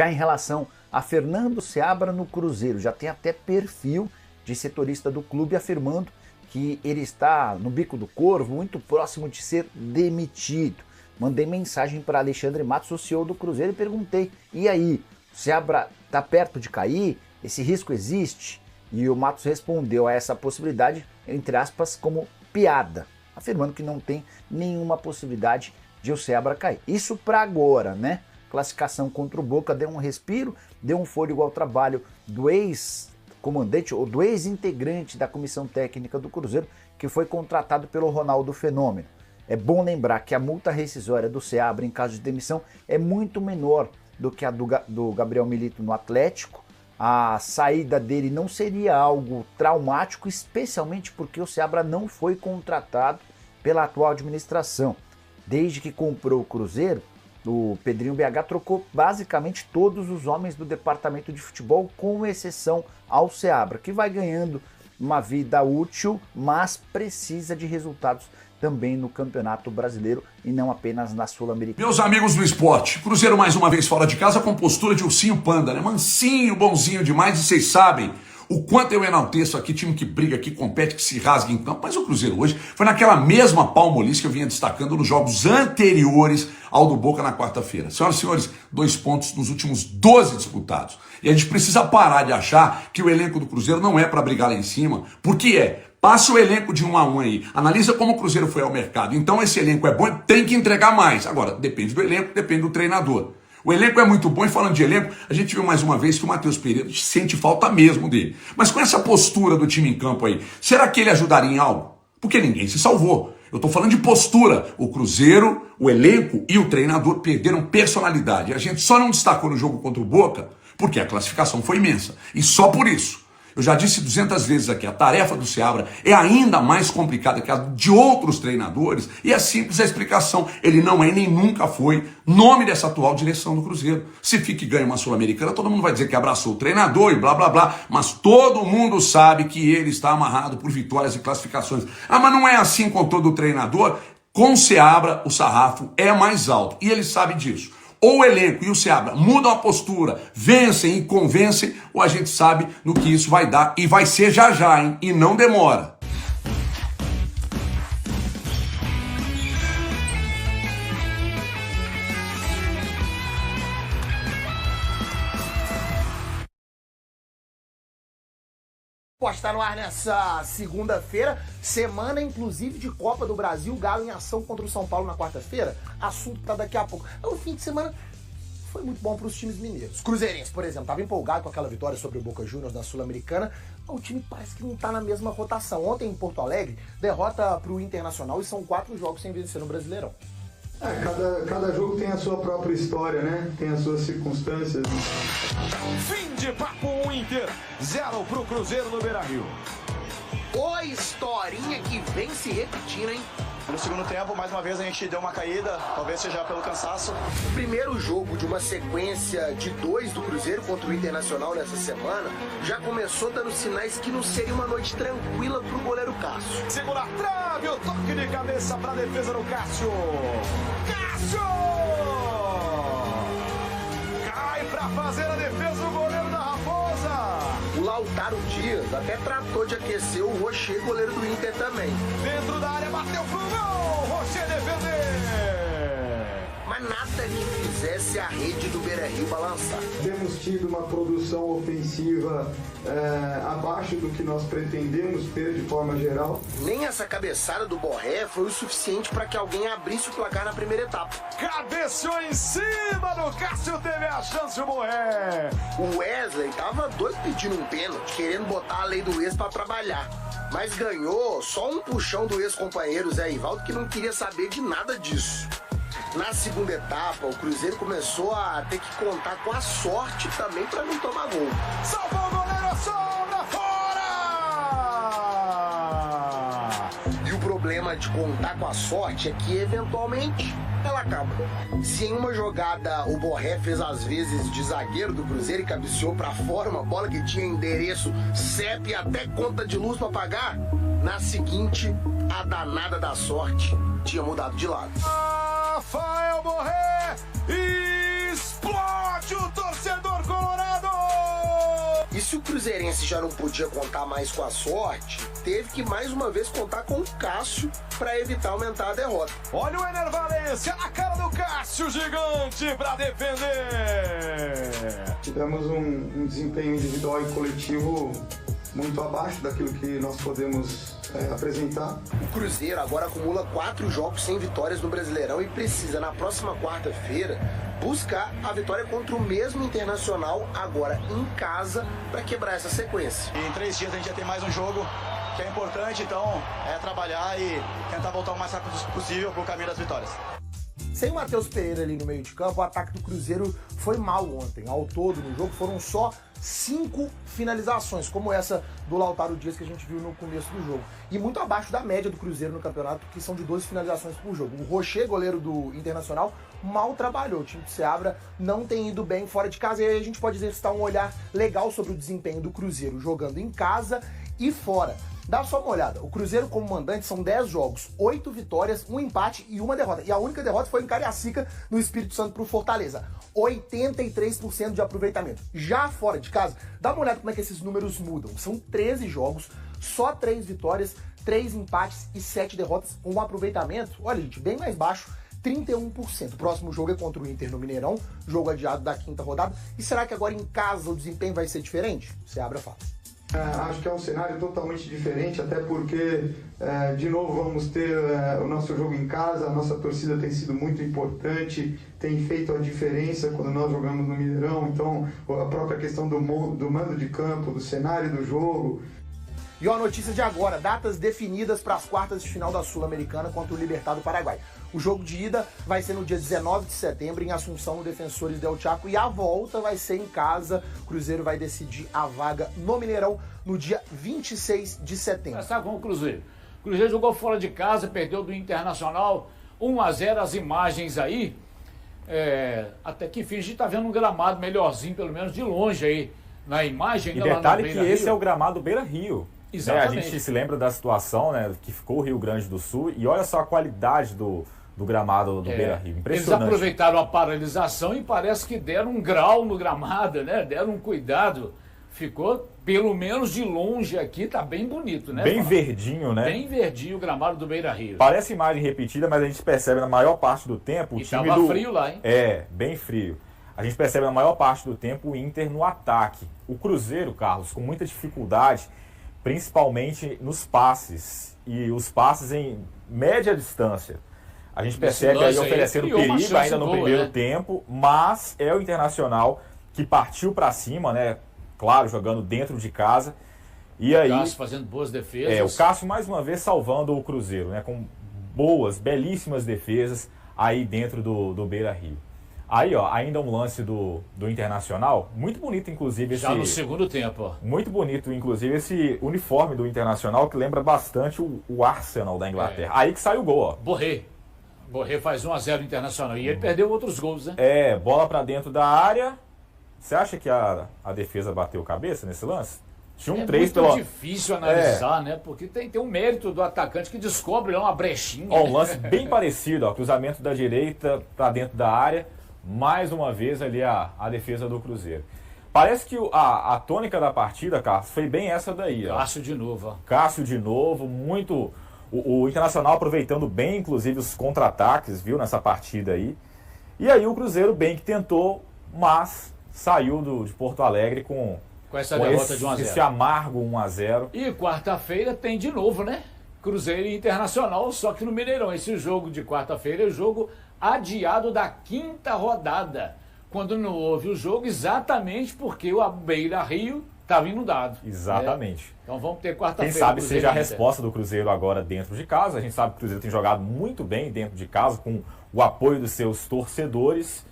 Já em relação a Fernando Seabra no Cruzeiro, já tem até perfil de setorista do clube afirmando que ele está no bico do corvo, muito próximo de ser demitido. Mandei mensagem para Alexandre Matos, o CEO do Cruzeiro, e perguntei: e aí, o Seabra está perto de cair? Esse risco existe? E o Matos respondeu a essa possibilidade, entre aspas, como piada, afirmando que não tem nenhuma possibilidade de o Seabra cair. Isso para agora, né? Classificação contra o Boca deu um respiro, deu um fôlego ao trabalho do ex-comandante ou do ex-integrante da comissão técnica do Cruzeiro, que foi contratado pelo Ronaldo Fenômeno. É bom lembrar que a multa rescisória do Seabra em caso de demissão é muito menor do que a do Gabriel Milito no Atlético. A saída dele não seria algo traumático, especialmente porque o Seabra não foi contratado pela atual administração. Desde que comprou o Cruzeiro, o Pedrinho BH trocou basicamente todos os homens do departamento de futebol, com exceção ao Seabra, que vai ganhando uma vida útil, mas precisa de resultados também no Campeonato Brasileiro e não apenas na Sul-Americana. Meus amigos do esporte, Cruzeiro mais uma vez fora de casa com postura de ursinho panda, né? Mansinho, bonzinho demais, e vocês sabem o quanto eu enalteço aqui, time que briga, que compete, que se rasga em campo, mas o Cruzeiro hoje foi naquela mesma palmolice que eu vinha destacando nos jogos anteriores ao do Boca na quarta-feira. Senhoras e senhores, 2 pontos nos últimos 12 disputados. E a gente precisa parar de achar que o elenco do Cruzeiro não é para brigar lá em cima, porque é. Passa o elenco de 1 a 1 aí, analisa como o Cruzeiro foi ao mercado. Então esse elenco é bom, tem que entregar mais. Agora, depende do elenco, depende do treinador. O elenco é muito bom, e falando de elenco, a gente viu mais uma vez que o Matheus Pereira sente falta mesmo dele. Mas com essa postura do time em campo aí, será que ele ajudaria em algo? Porque ninguém se salvou. Eu tô falando de postura. O Cruzeiro, o elenco e o treinador perderam personalidade. A gente só não destacou no jogo contra o Boca porque a classificação foi imensa. E só por isso. Eu já disse 200 vezes aqui, a tarefa do Seabra é ainda mais complicada que a de outros treinadores, e é simples a explicação: ele não é nem nunca foi nome dessa atual direção do Cruzeiro. Se fica e ganha uma Sul-Americana, todo mundo vai dizer que abraçou o treinador e blá blá blá, mas todo mundo sabe que ele está amarrado por vitórias e classificações. Ah, mas não é assim com todo treinador. Com o Seabra, o sarrafo é mais alto, e ele sabe disso. Ou o elenco e o Seabra mudam a postura, vencem e convencem, ou a gente sabe no que isso vai dar, e vai ser já já, hein? E não demora. Está no ar nessa segunda-feira, semana inclusive de Copa do Brasil, Galo em ação contra o São Paulo na quarta-feira, assunto para daqui a pouco. O fim de semana foi muito bom para os times mineiros. Cruzeirense, por exemplo, estava empolgado com aquela vitória sobre o Boca Juniors na Sul-Americana, o time parece que não está na mesma rotação. Ontem em Porto Alegre, derrota para o Internacional, e são 4 jogos sem vencer no Brasileirão. Cada jogo tem a sua própria história, né? Tem as suas circunstâncias. Fim de papo, Inter 0 pro Cruzeiro no Beira-Rio. Ô, historinha que vem se repetindo, hein? No segundo tempo, mais uma vez, a gente deu uma caída, talvez seja pelo cansaço. O primeiro jogo de uma sequência de 2 do Cruzeiro contra o Internacional nessa semana já começou dando sinais que não seria uma noite tranquila pro goleiro Cássio. Segura a trave, o toque de cabeça pra defesa do Cássio. Cássio! Cai pra fazer a defesa do goleiro da Raposa. O Lautaro Dias até tratou de aquecer o Rocher, goleiro do Inter também. Dentro da área, bateu pro gol, Rocher defender. Mas nada que fizesse a rede do Beira-Rio balançar. Temos tido uma produção ofensiva abaixo do que nós pretendemos ter de forma geral. Nem essa cabeçada do Borré foi o suficiente para que alguém abrisse o placar na primeira etapa. Cabeceou em cima do Cássio, teve a chance o Borré. O Wesley tava doido pedindo um pênalti, querendo botar a lei do ex para trabalhar. Mas ganhou só um puxão do ex-companheiro Zé Ivaldo, que não queria saber de nada disso. Na segunda etapa, o Cruzeiro começou a ter que contar com a sorte também para não tomar gol. Salvou o goleiro, sobra fora! E o problema de contar com a sorte é que, eventualmente, ela acaba. Se em uma jogada o Borré fez as vezes de zagueiro do Cruzeiro e cabeceou para fora uma bola que tinha endereço CEP e até conta de luz para pagar, na seguinte, a danada da sorte tinha mudado de lado. Rafael Borré explode o torcedor se o Cruzeirense já não podia contar mais com a sorte, teve que mais uma vez contar com o Cássio para evitar aumentar a derrota. Olha o Ener Valencia na cara do Cássio, gigante para defender. Tivemos um desempenho individual e coletivo muito abaixo daquilo que nós podemos apresentar. O Cruzeiro agora acumula 4 jogos sem vitórias no Brasileirão e precisa, na próxima quarta-feira, buscar a vitória contra o mesmo Internacional, agora em casa, para quebrar essa sequência. E em 3 dias a gente já tem mais um jogo que é importante, então é trabalhar e tentar voltar o mais rápido possível pro caminho das vitórias. Sem o Matheus Pereira ali no meio de campo, o ataque do Cruzeiro foi mal ontem. Ao todo, no jogo, foram só 5 finalizações, como essa do Lautaro Dias que a gente viu no começo do jogo. E muito abaixo da média do Cruzeiro no campeonato, que são de 12 finalizações por jogo. O Rocher, goleiro do Internacional, mal trabalhou. O time do Seabra não tem ido bem fora de casa. E aí a gente pode exercitar um olhar legal sobre o desempenho do Cruzeiro jogando em casa e fora. Dá só uma olhada, o Cruzeiro como mandante são 10 jogos, 8 vitórias, 1 empate e 1 derrota. E a única derrota foi em Cariacica, no Espírito Santo pro Fortaleza. 83% de aproveitamento. Já fora de casa, dá uma olhada como é que esses números mudam. São 13 jogos, só 3 vitórias, 3 empates e 7 derrotas, um aproveitamento, olha gente, bem mais baixo, 31%. O próximo jogo é contra o Inter no Mineirão, jogo adiado da 5ª rodada. E será que agora em casa o desempenho vai ser diferente? Você abre a fala. Acho que é um cenário totalmente diferente, até porque, de novo, vamos ter o nosso jogo em casa, a nossa torcida tem sido muito importante, tem feito a diferença quando nós jogamos no Mineirão, então a própria questão do mando de campo, do cenário do jogo. E ó, a notícia de agora, datas definidas para as quartas de final da Sul-Americana contra o Libertad do Paraguai. O jogo de ida vai ser no dia 19 de setembro em Assunção, no Defensores del Chaco, e a volta vai ser em casa. O Cruzeiro vai decidir a vaga no Mineirão no dia 26 de setembro. Começar com o Cruzeiro. O Cruzeiro jogou fora de casa, perdeu do Internacional, 1-0, as imagens aí. Até que enfim, a gente tá vendo um gramado melhorzinho, pelo menos de longe aí, na imagem. E detalhe que esse é o gramado Beira-Rio. Exatamente. A gente se lembra da situação, né, que ficou o Rio Grande do Sul, e olha só a qualidade do gramado do Beira-Rio. Impressionante. Eles aproveitaram a paralisação e parece que deram um grau no gramado, né? Deram um cuidado. Ficou, pelo menos de longe aqui, tá bem bonito, né? Bem verdinho, né? Bem verdinho o gramado do Beira-Rio. Parece imagem repetida, mas a gente percebe na maior parte do tempo o time tava frio lá, hein? Bem frio. A gente percebe na maior parte do tempo o Inter no ataque. O Cruzeiro, Carlos, com muita dificuldade, principalmente nos passes. E os passes em média distância. A gente percebe aí oferecendo perigo ainda no primeiro tempo, mas é o Internacional que partiu para cima, né? Claro, jogando dentro de casa. E aí, o Cássio fazendo boas defesas. O Cássio mais uma vez salvando o Cruzeiro, né? Com boas, belíssimas defesas aí dentro do Beira-Rio. Aí, ó, ainda um lance do Internacional, muito bonito, inclusive. Já no segundo tempo, ó. Muito bonito, inclusive, esse uniforme do Internacional, que lembra bastante o Arsenal da Inglaterra. Aí que sai o gol, ó. Borré faz 1-0 no Internacional. E ele perdeu outros gols, né? Bola pra dentro da área. Você acha que a defesa bateu cabeça nesse lance? Tinha um 3 pelo... muito difícil analisar, né? Porque tem um mérito do atacante que descobre lá uma brechinha. Ó, um lance bem parecido, ó. Cruzamento da direita pra dentro da área. Mais uma vez ali a defesa do Cruzeiro. Parece que a tônica da partida, Cássio, foi bem essa daí. Cássio de novo. Ó. Cássio de novo, muito... O Internacional aproveitando bem, inclusive, os contra-ataques, viu, nessa partida aí. E aí o Cruzeiro bem que tentou, mas saiu de Porto Alegre com essa derrota de 1-0. Esse amargo 1-0. E quarta-feira tem de novo, né? Cruzeiro e Internacional, só que no Mineirão. Esse jogo de quarta-feira é o jogo adiado da 5ª rodada. Quando não houve o jogo, exatamente porque o Beira-Rio estava inundado. Exatamente. Né? Então vamos ter quarta-feira. Quem sabe seja a resposta do Cruzeiro agora dentro de casa. A gente sabe que o Cruzeiro tem jogado muito bem dentro de casa, com o apoio dos seus torcedores.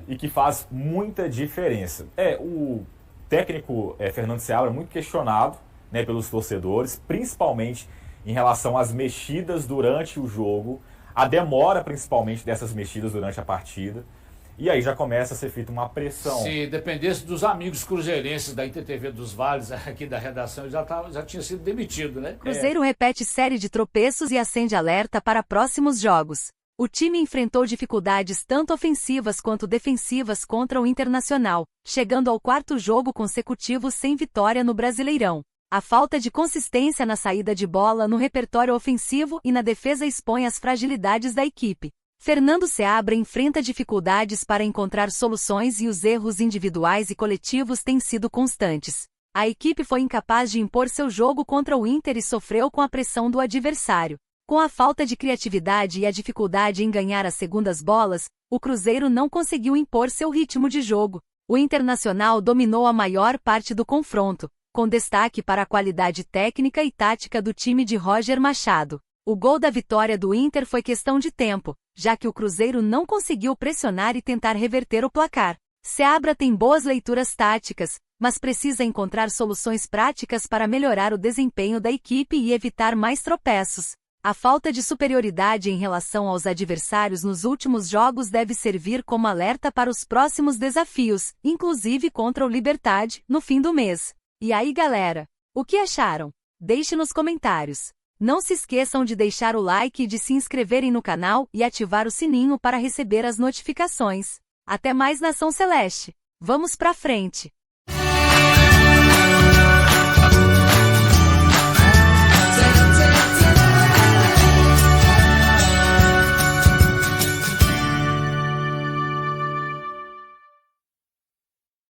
E que faz muita diferença. O técnico Fernando Seabra muito questionado, né, pelos torcedores, principalmente em relação às mexidas durante o jogo, a demora principalmente dessas mexidas durante a partida. E aí já começa a ser feita uma pressão. Se dependesse dos amigos cruzeirenses da ITTV dos Vales, aqui da redação, já tinha sido demitido, né? Cruzeiro repete série de tropeços e acende alerta para próximos jogos. O time enfrentou dificuldades tanto ofensivas quanto defensivas contra o Internacional, chegando ao 4º jogo consecutivo sem vitória no Brasileirão. A falta de consistência na saída de bola no repertório ofensivo e na defesa expõe as fragilidades da equipe. Fernando Seabra enfrenta dificuldades para encontrar soluções e os erros individuais e coletivos têm sido constantes. A equipe foi incapaz de impor seu jogo contra o Inter e sofreu com a pressão do adversário. Com a falta de criatividade e a dificuldade em ganhar as segundas bolas, o Cruzeiro não conseguiu impor seu ritmo de jogo. O Internacional dominou a maior parte do confronto, com destaque para a qualidade técnica e tática do time de Roger Machado. O gol da vitória do Inter foi questão de tempo, já que o Cruzeiro não conseguiu pressionar e tentar reverter o placar. Seabra tem boas leituras táticas, mas precisa encontrar soluções práticas para melhorar o desempenho da equipe e evitar mais tropeços. A falta de superioridade em relação aos adversários nos últimos jogos deve servir como alerta para os próximos desafios, inclusive contra o Libertad, no fim do mês. E aí, galera? O que acharam? Deixe nos comentários. Não se esqueçam de deixar o like e de se inscreverem no canal e ativar o sininho para receber as notificações. Até mais, Nação Celeste! Vamos pra frente!